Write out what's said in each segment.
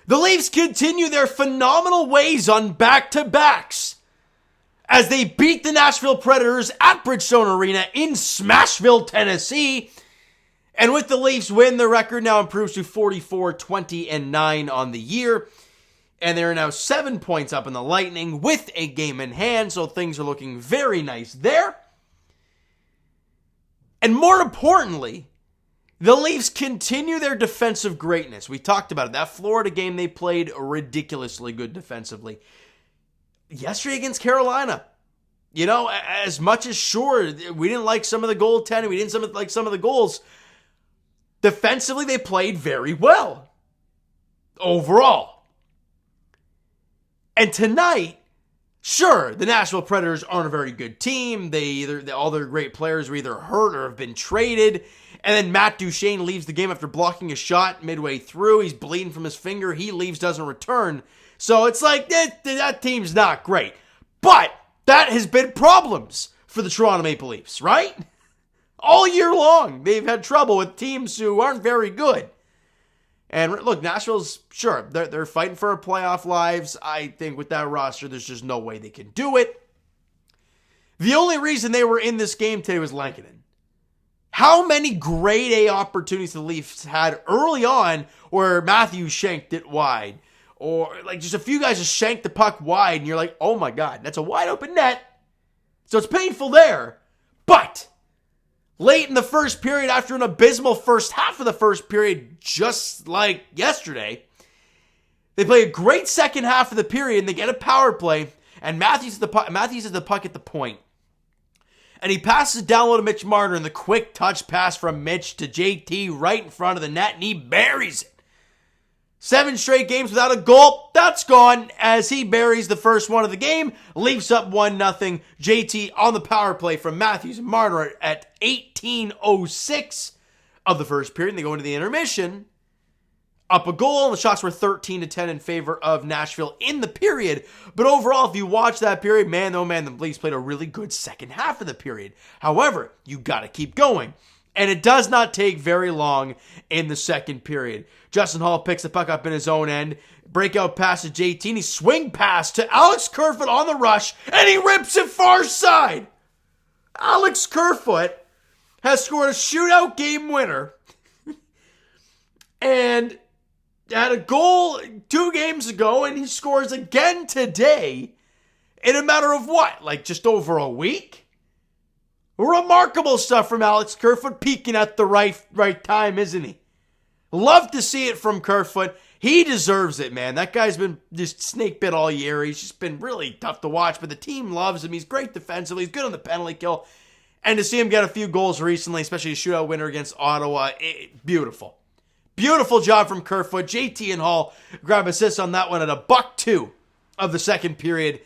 The Leafs continue their phenomenal ways on back-to-backs as they beat the Nashville Predators at Bridgestone Arena in Smashville, Tennessee. And with the Leafs win, the record now improves to 44-20-9 on the year. And they're now 7 points up in the Lightning with a game in hand, so things are looking very nice there. And more importantly, the Leafs continue their defensive greatness. We talked about it. That Florida game, they played ridiculously good defensively. Yesterday against Carolina, you know, as much as sure, we didn't like some of the goaltending, we didn't like some of the goals. Defensively, they played very well. Overall. And tonight, sure, the Nashville Predators aren't a very good team. All their great players were either hurt or have been traded. And then Matt Duchene leaves the game after blocking a shot midway through. He's bleeding from his finger. He leaves, doesn't return. So it's like, that team's not great. But that has been problems for the Toronto Maple Leafs, right? All year long, they've had trouble with teams who aren't very good. And look, Nashville's, sure, they're fighting for a playoff lives. I think with that roster, there's just no way they can do it. The only reason they were in this game today was Lankinen. How many grade A opportunities the Leafs had early on where Matthews shanked it wide? Or like just a few guys just shanked the puck wide and you're like, oh my God, that's a wide open net. So it's painful there. But late in the first period, after an abysmal first half of the first period, just like yesterday, they play a great second half of the period and they get a power play. And Matthews has the puck at the point. And he passes down low to Mitch Marner and the quick touch pass from Mitch to JT right in front of the net and he buries it. 7 straight games without a goal. That's gone as he buries the first one of the game. Leafs up 1-0. JT on the power play from Matthews and Marner at 18:06 of the first period. And they go into the intermission. Up a goal. And the shots were 13-10 in favor of Nashville in the period. But overall, if you watch that period, man, oh man, the Leafs played a really good second half of the period. However, you got to keep going. And it does not take very long in the second period. Justin Hall picks the puck up in his own end. Breakout pass to JT. And he swing pass to Alex Kerfoot on the rush. And he rips it far side. Alex Kerfoot has scored a shootout game winner. And had a goal 2 games ago. And he scores again today. In a matter of what? Like just over a week? Remarkable stuff from Alex Kerfoot, peaking at the right time, isn't he? Love to see it from Kerfoot. He deserves it, man. That guy's been just snake bit all year. He's just been really tough to watch, but the team loves him. He's great defensively. He's good on the penalty kill. And to see him get a few goals recently, especially a shootout winner against Ottawa, beautiful. Beautiful job from Kerfoot. JT and Hall grab assists on that one at $1:02 of the second period.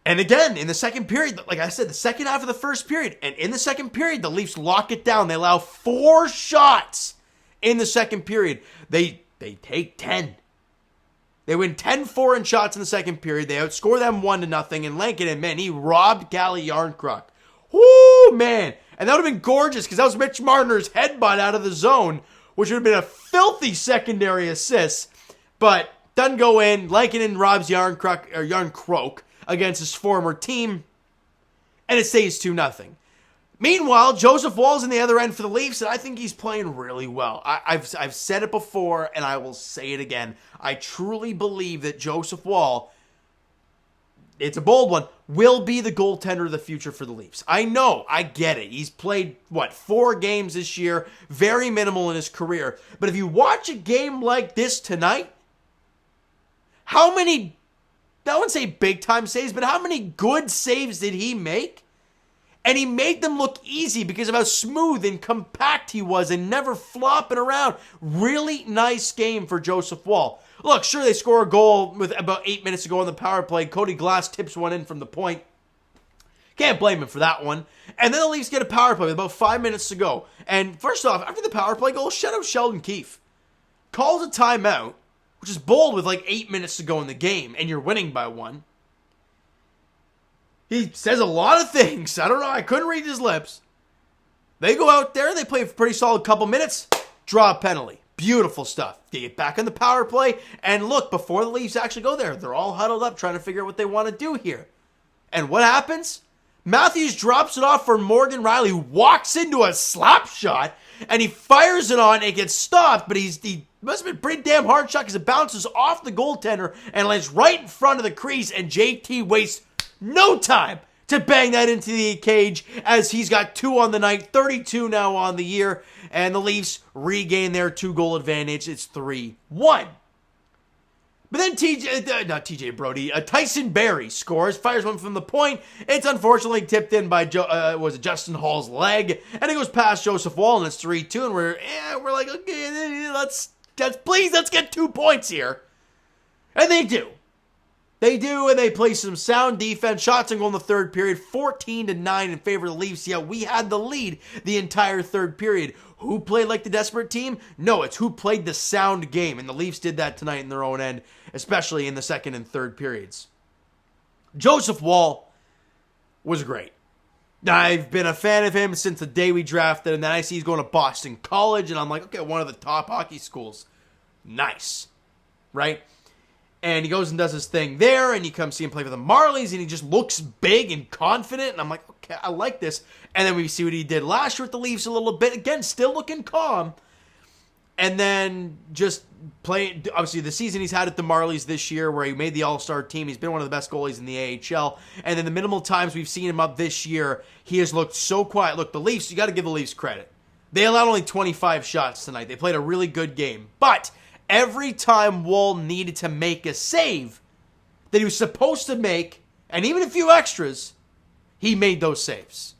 And again, in the second period, like I said, the second half of the first period, and in the second period, the Leafs lock it down. They allow 4 shots in the second period. They take 10. They win 10-4 in shots in the second period. They outscore them 1-0. And Lankinen, man, he robbed Calle Jarnkrok. Whoo, man. And that would have been gorgeous because that was Mitch Marner's headbutt out of the zone, which would have been a filthy secondary assist. But doesn't go in. Lankinen robs Jarnkrok against his former team, and it stays 2-0. Meanwhile, Joseph Woll's in the other end for the Leafs, and I think he's playing really well. I've said it before, and I will say it again. I truly believe that Joseph Woll, it's a bold one, will be the goaltender of the future for the Leafs. I know, I get it. He's played, 4 games this year, very minimal in his career. But if you watch a game like this tonight, how many, I wouldn't say big-time saves, but how many good saves did he make? And he made them look easy because of how smooth and compact he was and never flopping around. Really nice game for Joseph Woll. Look, sure, they score a goal with about 8 minutes to go on the power play. Cody Glass tips one in from the point. Can't blame him for that one. And then the Leafs get a power play with about 5 minutes to go. And first off, after the power play goal, shout out Sheldon Keefe. Calls a timeout, which is bold with 8 minutes to go in the game, and you're winning by 1. He says a lot of things. I don't know. I couldn't read his lips. They go out there. They play a pretty solid couple minutes. Draw a penalty. Beautiful stuff. They get back on the power play, and look, before the Leafs actually go there, they're all huddled up trying to figure out what they want to do here. And what happens? Matthews drops it off for Morgan Riley, who walks into a slap shot, and he fires it on. It gets stopped, but he must have been pretty damn hard shot because it bounces off the goaltender and lands right in front of the crease, and JT wastes no time to bang that into the cage as he's got 2 on the night, 32 now on the year, and the Leafs regain their 2-goal advantage. It's 3-1. But then Tyson Barrie scores, fires one from the point. It's unfortunately tipped in by Justin Hall's leg, and it goes past Joseph Woll, and it's 3-2, and we're like, okay, let's get 2 points here. And they do. They do, and they play some sound defense. Shots on goal in the third period, 14-9 in favor of the Leafs. Yeah, we had the lead the entire third period. Who played like the desperate team? No, it's who played the sound game, and the Leafs did that tonight in their own end, especially in the second and third periods. Joseph Woll was great. I've been a fan of him since the day we drafted, and then I see he's going to Boston College, and I'm like, okay, one of the top hockey schools. Nice, right? And he goes and does his thing there, and you come see him play for the Marlies, and he just looks big and confident, and I'm like, okay, I like this. And then we see what he did last year with the Leafs a little bit. Again, still looking calm. And then just playing, obviously, the season he's had at the Marlies this year where he made the All-Star team. He's been one of the best goalies in the AHL. And then the minimal times we've seen him up this year, he has looked so quiet. Look, the Leafs, you got to give the Leafs credit. They allowed only 25 shots tonight. They played a really good game. But every time Woll needed to make a save that he was supposed to make, and even a few extras, he made those saves.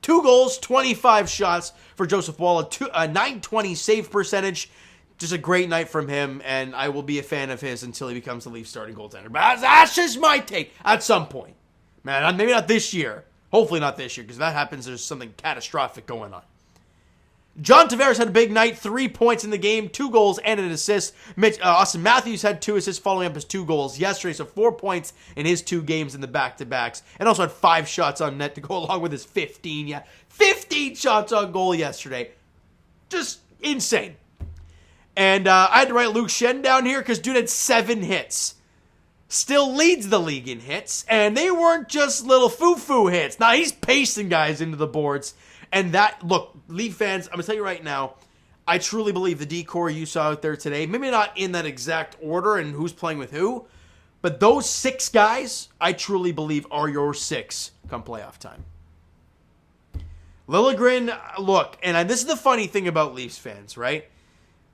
2 goals, 25 shots for Joseph Woll, a .920 save percentage. Just a great night from him, and I will be a fan of his until he becomes the Leafs starting goaltender. But that's just my take at some point. Man, maybe not this year. Hopefully not this year, because if that happens, there's something catastrophic going on. John Tavares had a big night, 3 points in the game, 2 goals and an assist. Austin Matthews had 2 assists following up his 2 goals yesterday, so 4 points in his 2 games in the back-to-backs. And also had 5 shots on net to go along with his 15. Yeah, 15 shots on goal yesterday. Just insane. And I had to write Luke Schenn down here because dude had 7 hits. Still leads the league in hits, and they weren't just little foo-foo hits. Now he's pacing guys into the boards. And that, look, Leaf fans, I'm going to tell you right now, I truly believe the decor you saw out there today, maybe not in that exact order and who's playing with who, but those 6 guys, I truly believe are your 6 come playoff time. Liljegren, look, and this is the funny thing about Leafs fans, right?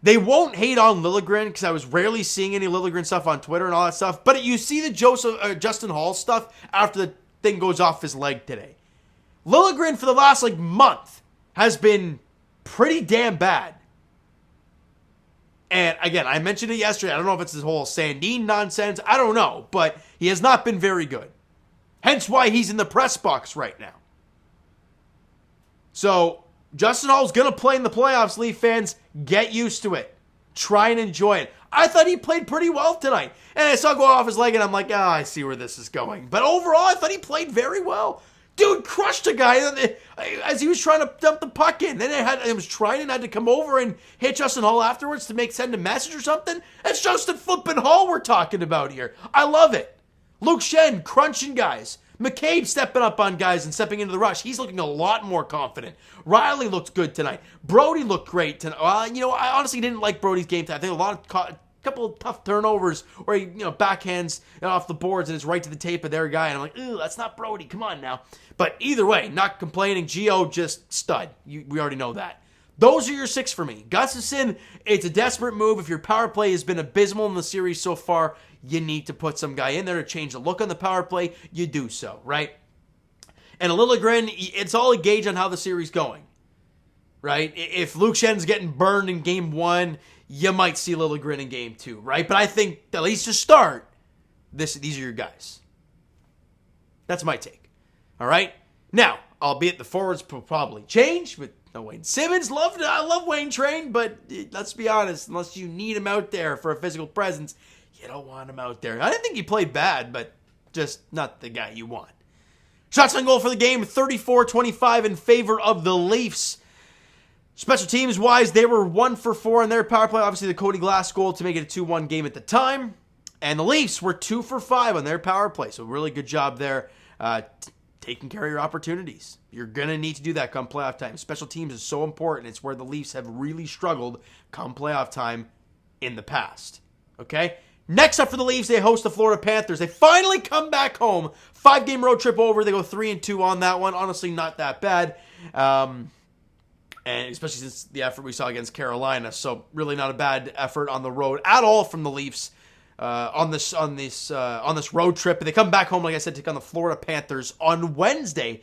They won't hate on Liljegren because I was rarely seeing any Liljegren stuff on Twitter and all that stuff, but you see the Justin Hall stuff after the thing goes off his leg today. Liljegren for the last month has been pretty damn bad. And again, I mentioned it yesterday. I don't know if it's this whole Sandin nonsense. I don't know. But he has not been very good. Hence why he's in the press box right now. So, Justin Hall's going to play in the playoffs, Leaf fans. Get used to it. Try and enjoy it. I thought he played pretty well tonight. And I saw it go off his leg and I'm like, I see where this is going. But overall, I thought he played very well. Dude crushed a guy as he was trying to dump the puck in. Then I was trying and had to come over and hit Justin Hall afterwards to send a message or something. That's Justin flipping Hall we're talking about here. I love it. Luke Schenn crunching guys. McCabe stepping up on guys and stepping into the rush. He's looking a lot more confident. Riley looked good tonight. Brody looked great tonight. I honestly didn't like Brody's game tonight. I think a couple of tough turnovers where he backhands off the boards and it's right to the tape of their guy. And I'm like, ooh, that's not Brody. Come on now. But either way, not complaining. Gio just stud. We already know that. Those are your 6 for me. Gustafsson, it's a desperate move. If your power play has been abysmal in the series so far, you need to put some guy in there to change the look on the power play. You do so, right? And a Liljegren, it's all a gauge on how the series going, right? If Luke Schenn's getting burned in game 1, you might see Liljegren in game 2, right? But I think at least to start, these are your guys. That's my take. All right? Now, albeit the forwards will probably change with no Wayne Simmons. I love Wayne Train, but let's be honest, unless you need him out there for a physical presence, you don't want him out there. I didn't think he played bad, but just not the guy you want. Shots on goal for the game, 34-25 in favor of the Leafs. Special teams wise, they were 1 for 4 on their power play. Obviously, the Cody Glass goal to make it a 2-1 game at the time. And the Leafs were 2 for 5 on their power play. So really good job there, taking care of your opportunities. You're going to need to do that come playoff time. Special teams is so important. It's where the Leafs have really struggled come playoff time in the past. Okay? Next up for the Leafs, they host the Florida Panthers. They finally come back home. 5-game road trip over. They go 3-2 on that one. Honestly, not that bad. And especially since the effort we saw against Carolina. So really not a bad effort on the road at all from the Leafs on this road trip. And they come back home, like I said, to take on the Florida Panthers on Wednesday.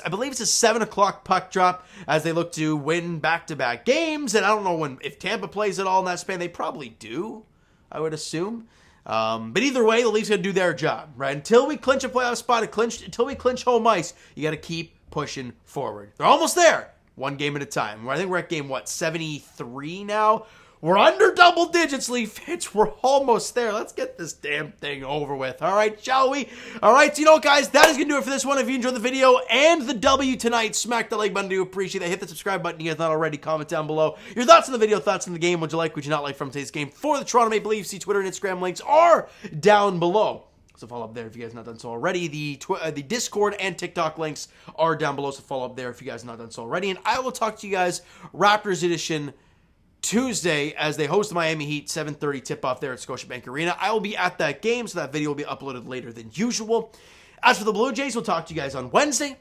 I believe it's a 7 o'clock puck drop as they look to win back-to-back games. And I don't know if Tampa plays at all in that span. They probably do, I would assume. But either way, the Leafs got to do their job, right? Until we clinch a playoff spot, until we clinch home ice, you got to keep pushing forward. They're almost there. 1 game at a time. I think we're at game, 73 now? We're under double digits, Leaf fans. We're almost there. Let's get this damn thing over with. All right, shall we? All right, so you know what, guys? That is going to do it for this one. If you enjoyed the video and the W tonight, smack the like button. I do appreciate that. Hit the subscribe button if you guys not already. Comment down below your thoughts on the video, thoughts on the game. Would you like, would you not like from today's game for the Toronto Maple Leafs? See Twitter and Instagram links are down below. So follow up there if you guys have not done so already. The Discord and TikTok links are down below, so follow up there if you guys have not done so already. And I will talk to you guys Raptors edition Tuesday as they host the Miami Heat, 7:30 tip-off there at Scotiabank Arena. I will be at that game, so that video will be uploaded later than usual. As for the Blue Jays, we'll talk to you guys on Wednesday,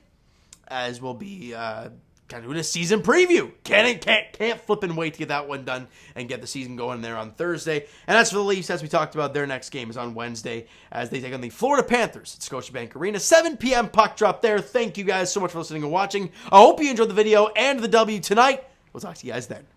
as we'll be kind of doing a season preview. Can't flip and wait to get that one done and get the season going there on Thursday. And as for the Leafs, as we talked about, their next game is on Wednesday as they take on the Florida Panthers at Scotiabank Arena. 7 p.m. puck drop there. Thank you guys so much for listening and watching. I hope you enjoyed the video and the W tonight. We'll talk to you guys then.